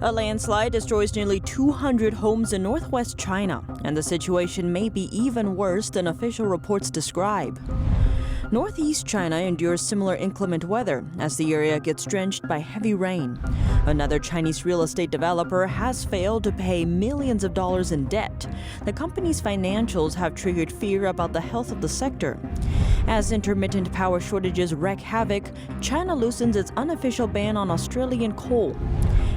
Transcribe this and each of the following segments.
A landslide destroys nearly 200 homes in northwest China, and the situation may be even worse than official reports describe. Northeast China endures similar inclement weather as the area gets drenched by heavy rain. Another Chinese real estate developer has failed to pay millions of dollars in debt. The company's financials have triggered fear about the health of the sector. As intermittent power shortages wreak havoc, China loosens its unofficial ban on Australian coal.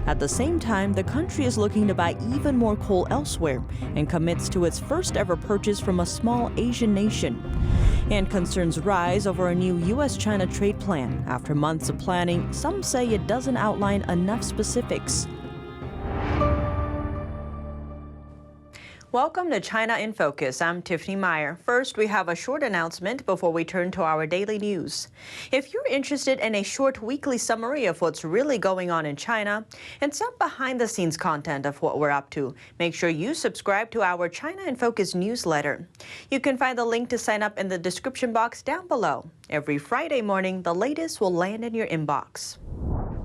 At the same time, the country is looking to buy even more coal elsewhere and commits to its first ever purchase from a small Asian nation. And concerns rise over a new U.S.-China trade plan. After months of planning, some say it doesn't outline enough specifics. Welcome to China in Focus. I'm Tiffany Meyer. First, we have a short announcement before we turn to our daily news. If you're interested in a short weekly summary of what's really going on in China and some behind-the-scenes content of what we're up to, make sure you subscribe to our China in Focus newsletter. You can find the link to sign up in the description box down below. Every Friday morning, the latest will land in your inbox.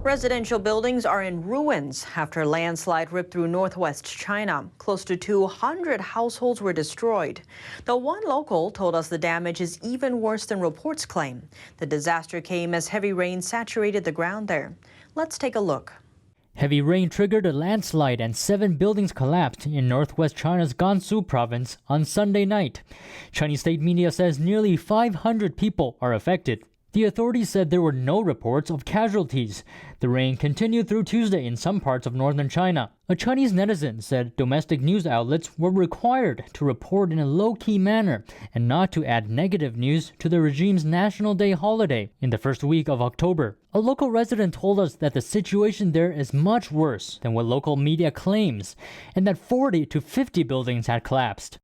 Residential buildings are in ruins after a landslide ripped through northwest China. Close to 200 households were destroyed. The one local told us the damage is even worse than reports claim. The disaster came as heavy rain saturated the ground there. Let's take a look. Heavy rain triggered a landslide and 7 buildings collapsed in northwest China's Gansu province on Sunday night. Chinese state media says nearly 500 people are affected. The authorities said there were no reports of casualties. The rain continued through Tuesday in some parts of northern China. A Chinese netizen said domestic news outlets were required to report in a low-key manner and not to add negative news to the regime's National Day holiday in the first week of October. A local resident told us that the situation there is much worse than what local media claims, and that 40 to 50 buildings had collapsed.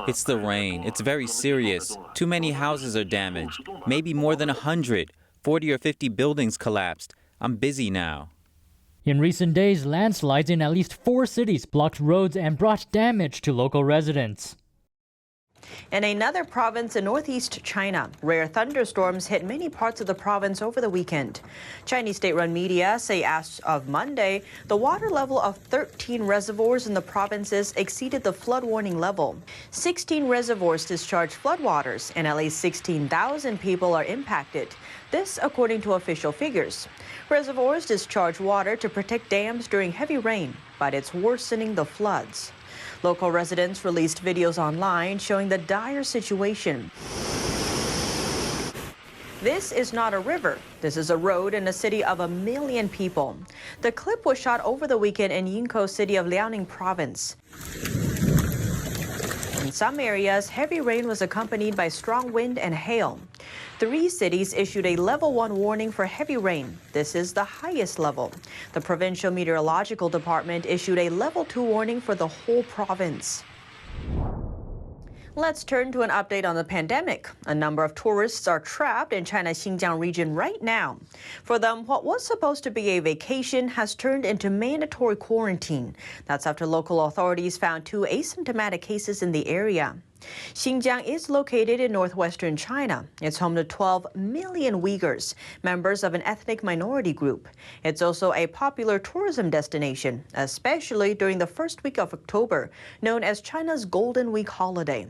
It's the rain. It's very serious. Too many houses are damaged. Maybe more than 100. 40 or 50 buildings collapsed. I'm busy now. In recent days, landslides in at least 4 cities blocked roads and brought damage to local residents. In another province in northeast China, rare thunderstorms hit many parts of the province over the weekend. Chinese state-run media say as of Monday, the water level of 13 reservoirs in the provinces exceeded the flood warning level. 16 reservoirs discharged floodwaters, and at least 16,000 people are impacted. This, according to official figures. Reservoirs discharge water to protect dams during heavy rain, but it's worsening the floods. Local residents released videos online showing the dire situation. This is not a river. This is a road in a city of 1 million people. The clip was shot over the weekend in Yingkou city of Liaoning province. In some areas, heavy rain was accompanied by strong wind and hail. 3 cities issued a level 1 warning for heavy rain. This is the highest level. The provincial meteorological department issued a level 2 warning for the whole province. Let's turn to an update on the pandemic. A number of tourists are trapped in China's Xinjiang region right now. For them, what was supposed to be a vacation has turned into mandatory quarantine. That's after local authorities found 2 asymptomatic cases in the area. Xinjiang is located in northwestern China. It's home to 12 million Uyghurs, members of an ethnic minority group. It's also a popular tourism destination, especially during the first week of October, known as China's Golden Week holiday.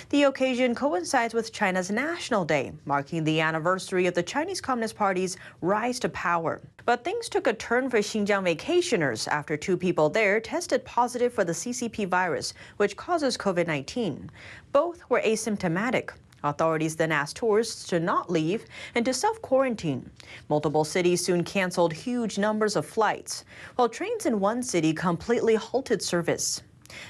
The occasion coincides with China's National Day, marking the anniversary of the Chinese Communist Party's rise to power. But things took a turn for Xinjiang vacationers after 2 people there tested positive for the CCP virus, which causes COVID-19. Both were asymptomatic. Authorities then asked tourists to not leave and to self-quarantine. Multiple cities soon canceled huge numbers of flights, while trains in one city completely halted service.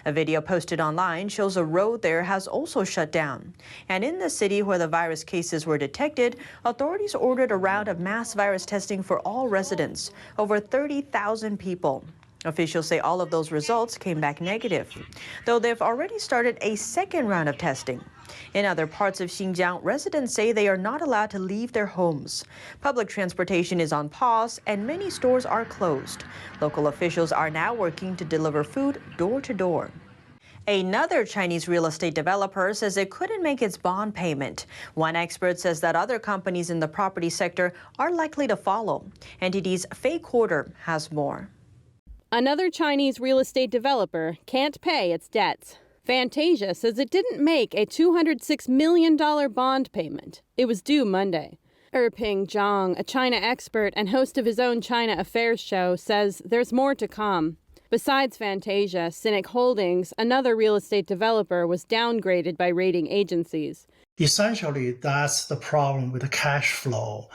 A video posted online shows a road there has also shut down. And in the city where the virus cases were detected, authorities ordered a round of mass virus testing for all residents, over 30,000 people. Officials say all of those results came back negative, though they've already started a second round of testing. In other parts of Xinjiang, residents say they are not allowed to leave their homes. Public transportation is on pause and many stores are closed. Local officials are now working to deliver food door to door. Another Chinese real estate developer says it couldn't make its bond payment. One expert says that other companies in the property sector are likely to follow. NTD's Faye Quarter has more. Another Chinese real estate developer can't pay its debts. Fantasia says it didn't make a $206 million bond payment. It was due Monday. Erping Zhang, a China expert and host of his own China Affairs show, says there's more to come. Besides Fantasia, Cynic Holdings, another real estate developer, was downgraded by rating agencies. Essentially, that's the problem with the cash flow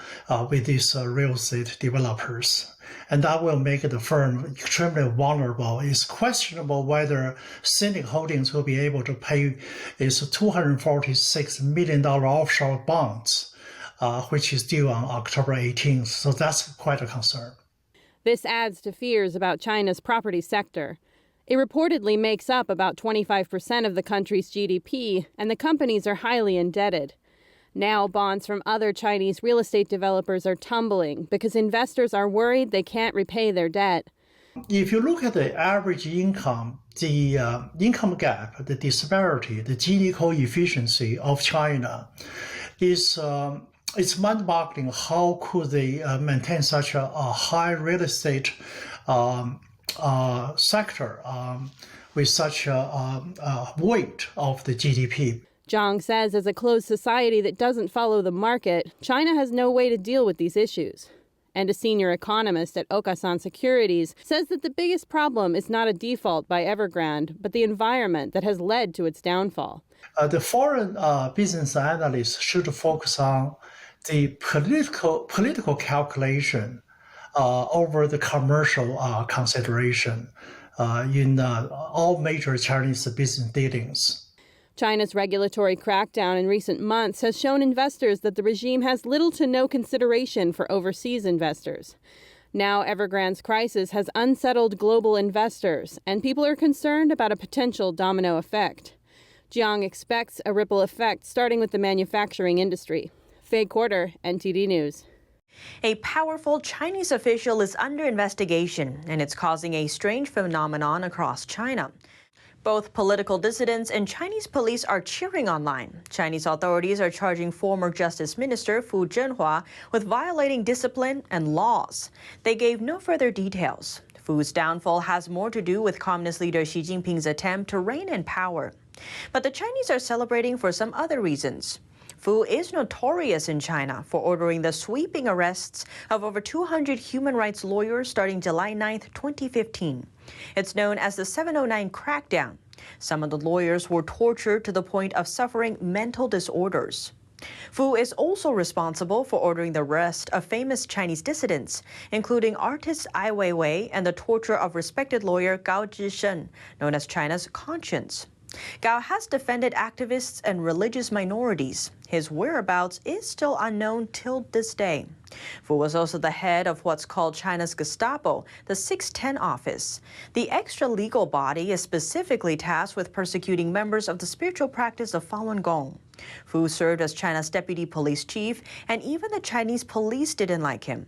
with these real estate developers. And that will make the firm extremely vulnerable. It's questionable whether Cynic Holdings will be able to pay its $246 million offshore bonds, which is due on October 18th. So that's quite a concern. This adds to fears about China's property sector. It reportedly makes up about 25% of the country's GDP, and the companies are highly indebted. Now, bonds from other Chinese real estate developers are tumbling because investors are worried they can't repay their debt. If you look at the average income, the income gap, the disparity, the Gini coefficient of China is it's mind-boggling. How could they maintain such a high real estate sector with such a weight of the GDP? Zhang says as a closed society that doesn't follow the market, China has no way to deal with these issues. And a senior economist at Okasan Securities says that the biggest problem is not a default by Evergrande, but the environment that has led to its downfall. The foreign business analysts should focus on the political calculation over the commercial consideration in all major Chinese business dealings. China's regulatory crackdown in recent months has shown investors that the regime has little to no consideration for overseas investors. Now Evergrande's crisis has unsettled global investors, and people are concerned about a potential domino effect. Jiang expects a ripple effect starting with the manufacturing industry. Faye Quarter, NTD News. A powerful Chinese official is under investigation, and it's causing a strange phenomenon across China. Both political dissidents and Chinese police are cheering online. Chinese authorities are charging former Justice Minister Fu Zhenhua with violating discipline and laws. They gave no further details. Fu's downfall has more to do with Communist leader Xi Jinping's attempt to reign in power. But the Chinese are celebrating for some other reasons. Fu is notorious in China for ordering the sweeping arrests of over 200 human rights lawyers starting July 9, 2015. It's known as the 709 crackdown. Some of the lawyers were tortured to the point of suffering mental disorders. Fu is also responsible for ordering the arrest of famous Chinese dissidents, including artist Ai Weiwei and the torture of respected lawyer Gao Zhishen, known as China's conscience. Gao has defended activists and religious minorities. His whereabouts is still unknown till this day. Fu was also the head of what's called China's Gestapo, the 610 office. The extra-legal body is specifically tasked with persecuting members of the spiritual practice of Falun Gong. Fu served as China's deputy police chief, and even the Chinese police didn't like him.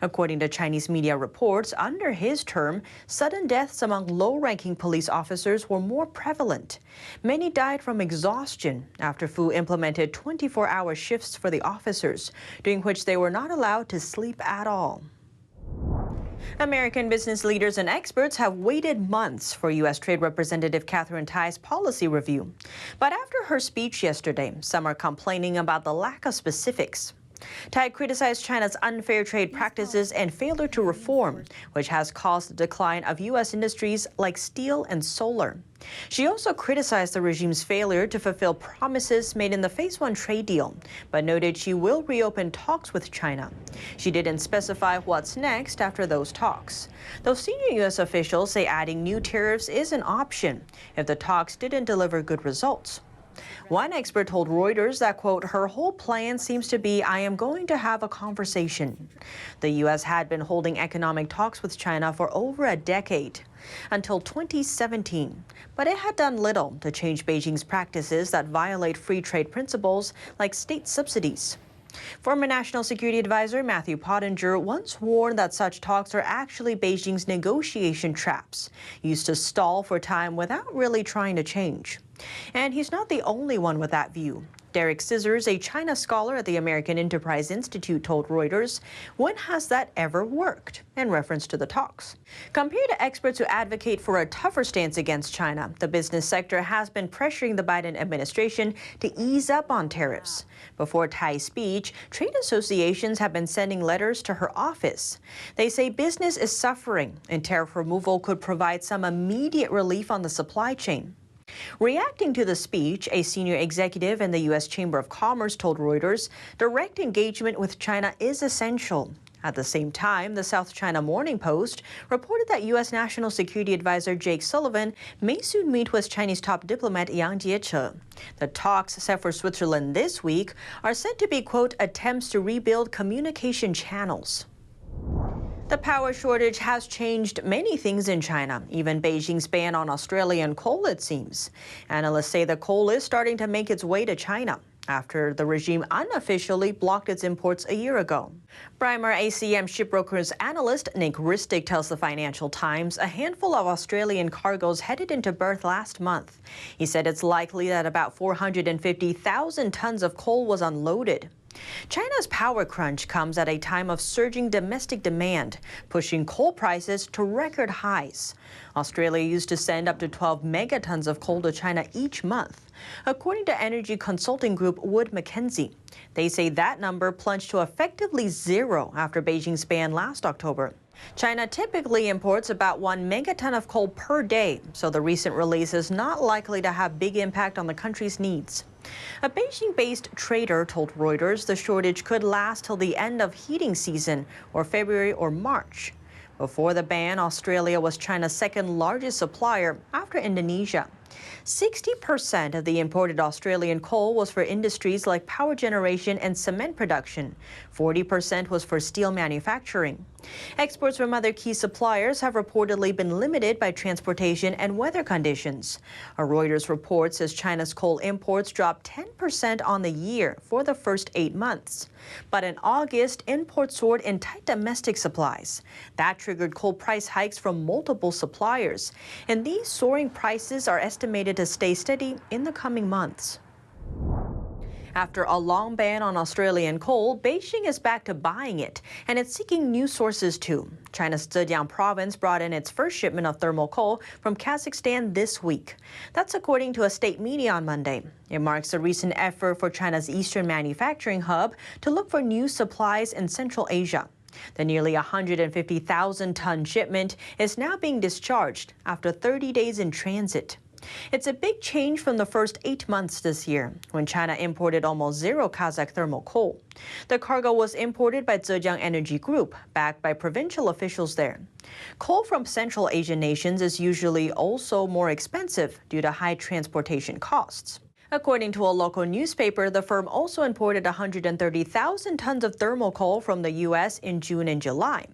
According to Chinese media reports, under his term, sudden deaths among low-ranking police officers were more prevalent. Many died from exhaustion after Fu implemented 24-hour shifts for the officers, during which they were not allowed to sleep at all. American business leaders and experts have waited months for U.S. Trade Representative Katherine Tai's policy review. But after her speech yesterday, some are complaining about the lack of specifics. Tai criticized China's unfair trade practices and failure to reform, which has caused the decline of U.S. industries like steel and solar. She also criticized the regime's failure to fulfill promises made in the Phase 1 trade deal, but noted she will reopen talks with China. She didn't specify what's next after those talks, though senior U.S. officials say adding new tariffs is an option if the talks didn't deliver good results. One expert told Reuters that, quote, her whole plan seems to be, I am going to have a conversation. The U.S. had been holding economic talks with China for over a decade, until 2017. But it had done little to change Beijing's practices that violate free trade principles like state subsidies. Former National Security Advisor Matthew Pottinger once warned that such talks are actually Beijing's negotiation traps, used to stall for time without really trying to change. And he's not the only one with that view. Derek Scissors, a China scholar at the American Enterprise Institute, told Reuters, "When has that ever worked?" in reference to the talks. Compared to experts who advocate for a tougher stance against China, the business sector has been pressuring the Biden administration to ease up on tariffs. Before Tai's speech, trade associations have been sending letters to her office. They say business is suffering and tariff removal could provide some immediate relief on the supply chain. Reacting to the speech, a senior executive in the U.S. Chamber of Commerce told Reuters direct engagement with China is essential. At the same time, the South China Morning Post reported that U.S. National Security Advisor Jake Sullivan may soon meet with Chinese top diplomat Yang Jiechi. The talks set for Switzerland this week are said to be, quote, attempts to rebuild communication channels. The power shortage has changed many things in China, even Beijing's ban on Australian coal, it seems. Analysts say the coal is starting to make its way to China after the regime unofficially blocked its imports a year ago. Braemar ACM shipbrokers analyst Nick Ristic tells the Financial Times a handful of Australian cargoes headed into berth last month. He said it's likely that about 450,000 tons of coal was unloaded. China's power crunch comes at a time of surging domestic demand, pushing coal prices to record highs. Australia used to send up to 12 megatons of coal to China each month, according to energy consulting group Wood Mackenzie. They say that number plunged to effectively zero after Beijing's ban last October. China typically imports about 1 megaton of coal per day, so the recent release is not likely to have big impact on the country's needs. A Beijing-based trader told Reuters the shortage could last till the end of heating season, or February or March. Before the ban, Australia was China's second largest supplier after Indonesia. 60% of the imported Australian coal was for industries like power generation and cement production. 40% was for steel manufacturing. Exports from other key suppliers have reportedly been limited by transportation and weather conditions. A Reuters report says China's coal imports dropped 10% on the year for the first 8 months. But in August, imports soared in tight domestic supplies. That triggered coal price hikes from multiple suppliers. And these soaring prices are estimated to stay steady in the coming months. After a long ban on Australian coal, Beijing is back to buying it, and it's seeking new sources too. China's Xinjiang province brought in its first shipment of thermal coal from Kazakhstan this week. That's according to a state media on Monday. It marks a recent effort for China's eastern manufacturing hub to look for new supplies in Central Asia. The nearly 150,000-ton shipment is now being discharged after 30 days in transit. It's a big change from the first 8 months this year, when China imported almost zero Kazakh thermal coal. The cargo was imported by Zhejiang Energy Group, backed by provincial officials there. Coal from Central Asian nations is usually also more expensive due to high transportation costs. According to a local newspaper, the firm also imported 130,000 tons of thermal coal from the U.S. in June and July.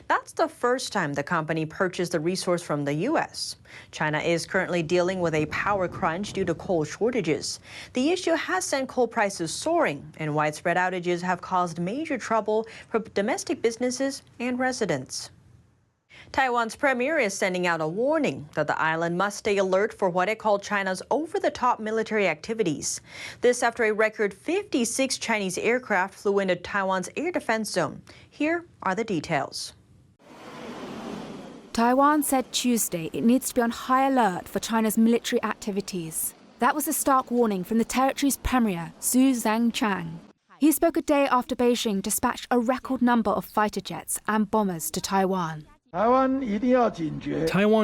That's the first time the company purchased the resource from the U.S. China is currently dealing with a power crunch due to coal shortages. The issue has sent coal prices soaring, and widespread outages have caused major trouble for domestic businesses and residents. Taiwan's premier is sending out a warning that the island must stay alert for what it called China's over-the-top military activities. This after a record 56 Chinese aircraft flew into Taiwan's air defense zone. Here are the details. Taiwan said Tuesday it needs to be on high alert for China's military activities. That was a stark warning from the territory's premier, Su Zhangchang. He spoke a day after Beijing dispatched a record number of fighter jets and bombers to Taiwan. Taiwan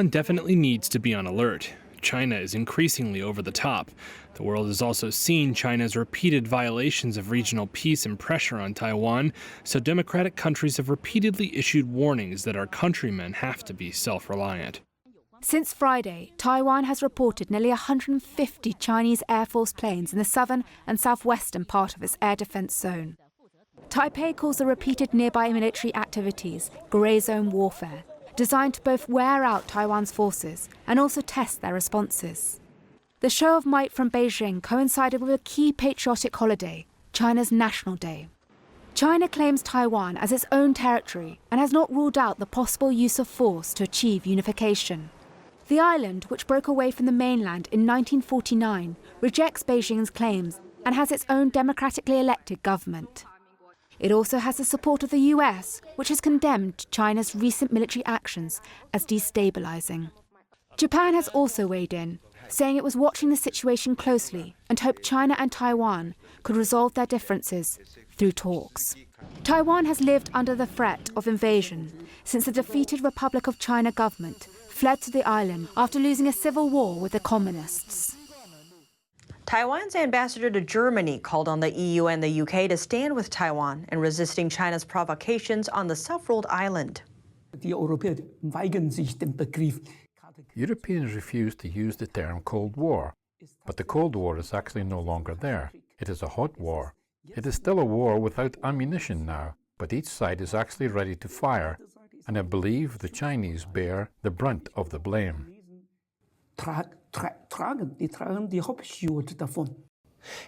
definitely needs to be on alert. China is increasingly over the top. The world has also seen China's repeated violations of regional peace and pressure on Taiwan, so democratic countries have repeatedly issued warnings that our countrymen have to be self-reliant. Since Friday, Taiwan has reported nearly 150 Chinese Air Force planes in the southern and southwestern part of its air defense zone. Taipei calls the repeated nearby military activities grey zone warfare, designed to both wear out Taiwan's forces and also test their responses. The show of might from Beijing coincided with a key patriotic holiday, China's National Day. China claims Taiwan as its own territory and has not ruled out the possible use of force to achieve unification. The island, which broke away from the mainland in 1949, rejects Beijing's claims and has its own democratically elected government. It also has the support of the US, which has condemned China's recent military actions as destabilizing. Japan has also weighed in, saying it was watching the situation closely and hoped China and Taiwan could resolve their differences through talks. Taiwan has lived under the threat of invasion since the defeated Republic of China government fled to the island after losing a civil war with the communists. Taiwan's ambassador to Germany called on the EU and the UK to stand with Taiwan in resisting China's provocations on the self-ruled island. Europeans refuse to use the term Cold War, but the Cold War is actually no longer there. It is a hot war. It is still a war without ammunition now, but each side is actually ready to fire, and I believe the Chinese bear the brunt of the blame.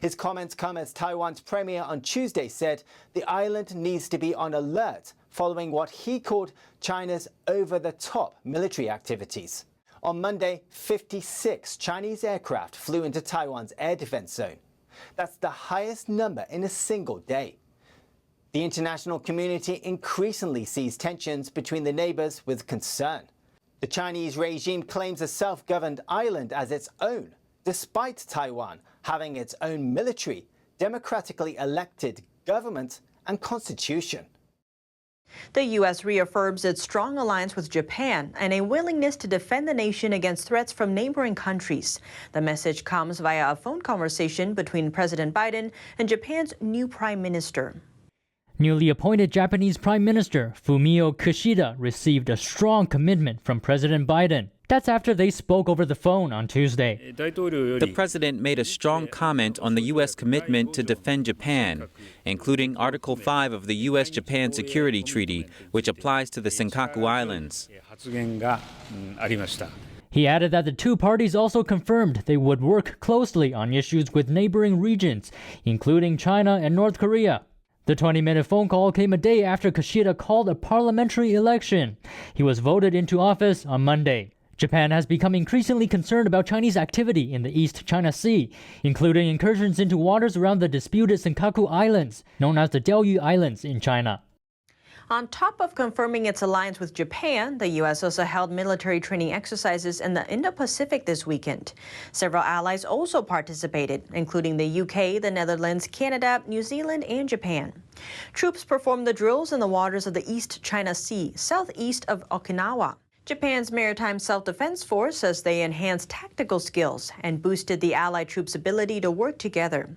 His comments come as Taiwan's premier on Tuesday said the island needs to be on alert following what he called China's over-the-top military activities. On Monday, 56 Chinese aircraft flew into Taiwan's air defense zone. That's the highest number in a single day. The international community increasingly sees tensions between the neighbors with concern. The Chinese regime claims a self-governed island as its own, despite Taiwan having its own military, democratically elected government and constitution. The U.S. reaffirms its strong alliance with Japan and a willingness to defend the nation against threats from neighboring countries. The message comes via a phone conversation between President Biden and Japan's new prime minister. Newly appointed Japanese Prime Minister Fumio Kishida received a strong commitment from President Biden. That's after they spoke over the phone on Tuesday. The president made a strong comment on the U.S. commitment to defend Japan, including Article 5 of the U.S.-Japan Security Treaty, which applies to the Senkaku Islands. He added that the two parties also confirmed they would work closely on issues with neighboring regions, including China and North Korea. The 20-minute phone call came a day after Kishida called a parliamentary election. He was voted into office on Monday. Japan has become increasingly concerned about Chinese activity in the East China Sea, including incursions into waters around the disputed Senkaku Islands, known as the Diaoyu Islands in China. On top of confirming its alliance with Japan, the U.S. also held military training exercises in the Indo-Pacific this weekend. Several allies also participated, including the UK, the Netherlands, Canada, New Zealand, and Japan. Troops performed the drills in the waters of the East China Sea, southeast of Okinawa. Japan's Maritime Self-Defense Force says they enhanced tactical skills and boosted the Allied troops' ability to work together.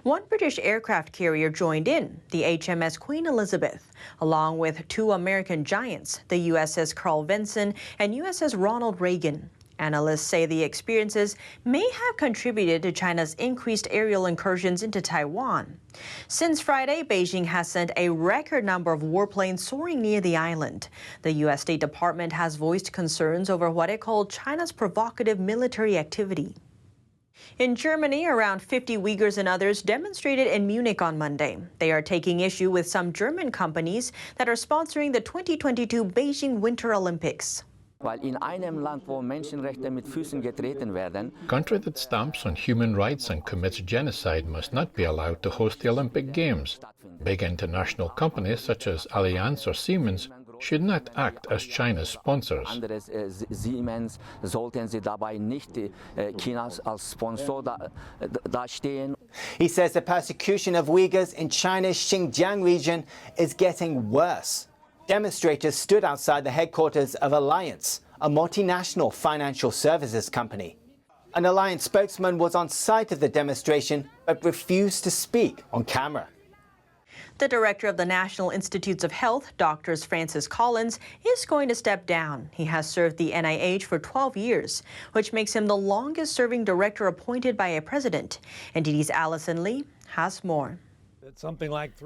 One British aircraft carrier joined in, the HMS Queen Elizabeth, along with two American giants, the USS Carl Vinson and USS Ronald Reagan. Analysts say the experiences may have contributed to China's increased aerial incursions into Taiwan. Since Friday, Beijing has sent a record number of warplanes soaring near the island. The U.S. State Department has voiced concerns over what it called China's provocative military activity. In Germany, around 50 Uyghurs and others demonstrated in Munich on Monday. They are taking issue with some German companies that are sponsoring the 2022 Beijing Winter Olympics. Country that stamps on human rights and commits genocide must not be allowed to host the Olympic Games. Big international companies such as Allianz or Siemens should not act as China's sponsors. He says the persecution of Uyghurs in China's Xinjiang region is getting worse. Demonstrators stood outside the headquarters of Allianz, a multinational financial services company. An Allianz spokesman was on site of the demonstration but refused to speak on camera. The director of the National Institutes of Health, Dr. Francis Collins, is going to step down. He has served the NIH for 12 years, which makes him the longest-serving director appointed by a president. NTD's Allison Lee has more.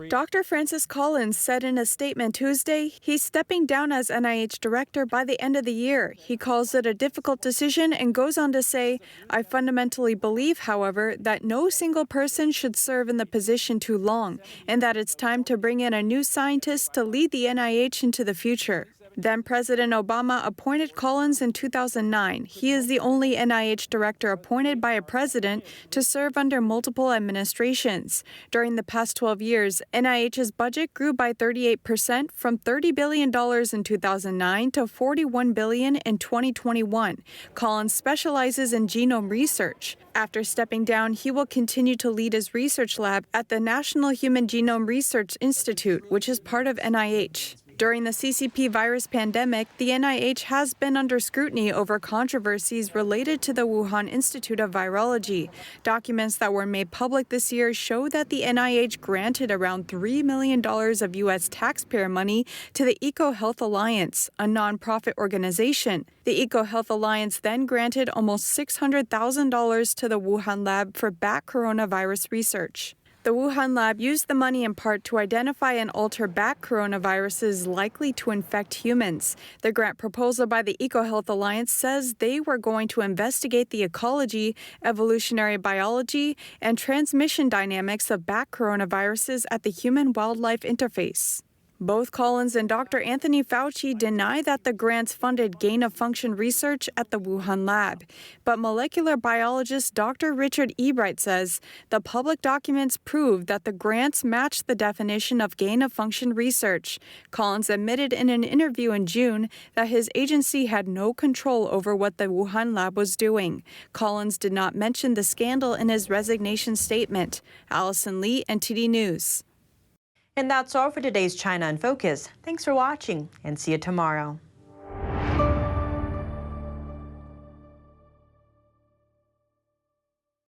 Dr. Francis Collins said in a statement Tuesday he's stepping down as NIH director by the end of the year. He calls it a difficult decision and goes on to say, "I fundamentally believe, however, that no single person should serve in the position too long, and that it's time to bring in a new scientist to lead the NIH into the future." Then President Obama appointed Collins in 2009. He is the only NIH director appointed by a president to serve under multiple administrations. During the past 12 years, NIH's budget grew by 38% from $30 billion in 2009 to $41 billion in 2021. Collins specializes in genome research. After stepping down, he will continue to lead his research lab at the National Human Genome Research Institute, which is part of NIH. During the CCP virus pandemic, the NIH has been under scrutiny over controversies related to the Wuhan Institute of Virology. Documents that were made public this year show that the NIH granted around $3 million of U.S. taxpayer money to the EcoHealth Alliance, a nonprofit organization. The EcoHealth Alliance then granted almost $600,000 to the Wuhan lab for bat coronavirus research. The Wuhan lab used the money in part to identify and alter bat coronaviruses likely to infect humans. The grant proposal by the EcoHealth Alliance says they were going to investigate the ecology, evolutionary biology, and transmission dynamics of bat coronaviruses at the human-wildlife interface. Both Collins and Dr. Anthony Fauci deny that the grants funded gain-of-function research at the Wuhan lab. But molecular biologist Dr. Richard Ebright says the public documents prove that the grants match the definition of gain-of-function research. Collins admitted in an interview in June that his agency had no control over what the Wuhan lab was doing. Collins did not mention the scandal in his resignation statement. Allison Lee, NTD News. And that's all for today's China in Focus. Thanks for watching and see you tomorrow.